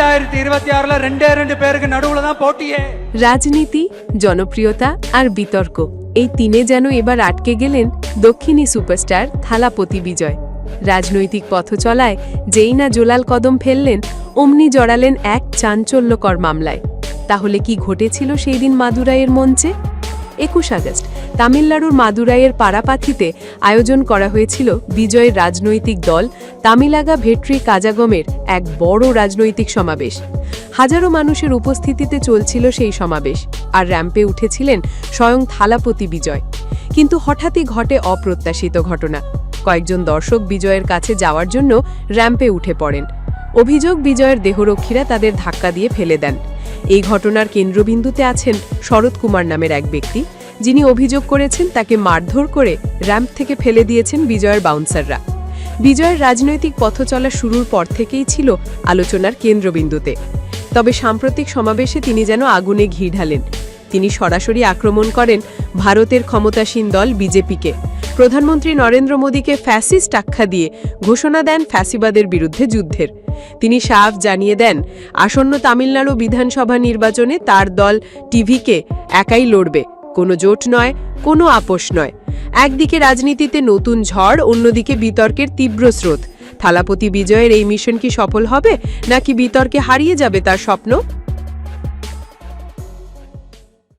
2026 2 பேருக்கு நடுவுல தான் போட்டியே। রাজনীতি, জনপ্রিয়তা আর বিতর্ক এই তিনে যেন এবার আটকে গেলেন দক্ষিণী সুপারস্টার থালাপতি বিজয়। রাজনৈতিক পথচলায় যেই না জোলাল কদম ফেললেন, অমনি জড়ালেন এক চাঞ্চল্যকর মামলায়। তাহলে কি ঘটেছিল সেই দিন মাদুরাইয়ের মঞ্চে? 21 আগস্ট তামিলনাড়ুর মাদুরাইয়ের পারাপাথিতে আয়োজন করা হয়েছিল বিজয়ের রাজনৈতিক দল তামিলাগা ভেট্রি কাজাগমের এক বড় রাজনৈতিক সমাবেশ। হাজারো মানুষের উপস্থিতিতে চলছিল সেই সমাবেশ, আর র্যাম্পে উঠেছিলেন স্বয়ং থালাপতি বিজয়। কিন্তু হঠাৎই ঘটে অপ্রত্যাশিত ঘটনা। কয়েকজন দর্শক বিজয়ের কাছে যাওয়ার জন্য র্যাম্পে উঠে পড়েন। অভিযোগ, বিজয়ের দেহরক্ষীরা তাদের ধাক্কা দিয়ে ফেলে দেন। এই ঘটনার কেন্দ্রবিন্দুতে আছেন শরৎ কুমার নামের এক ব্যক্তি, যিনি অভিযোগ করেছেন তাকে মারধর করে র্যাম্প থেকে ফেলে দিয়েছেন বিজয়ের বাউন্সাররা। বিজয়ের রাজনৈতিক পথচলা শুরুর পর থেকেই ছিল আলোচনার কেন্দ্রবিন্দুতে। তবে সাম্প্রতিক সমাবেশে তিনি যেন আগুনে ঘি ঢালেন। তিনি সরাসরি আক্রমণ করেন ভারতের ক্ষমতাসীন দল বিজেপিকে। প্রধানমন্ত্রী নরেন্দ্র মোদীকে ফ্যাসিস্ট আখ্যা দিয়ে ঘোষণা দেন ফ্যাসিবাদের বিরুদ্ধে যুদ্ধের। তিনি সাফ জানিয়ে দেন, আসন্ন তামিলনাড়ু বিধানসভা নির্বাচনে তার দল টিভিকে একাই লড়বে, কোনো জোট নয়, কোনো আপোষ নয়। একদিকে রাজনীতিতে নতুন ঝড়, অন্যদিকে বিতর্কের তীব্র স্রোত। থালাপতি বিজয়ের এই মিশন কি সফল হবে, নাকি বিতর্কে হারিয়ে যাবে তার স্বপ্ন?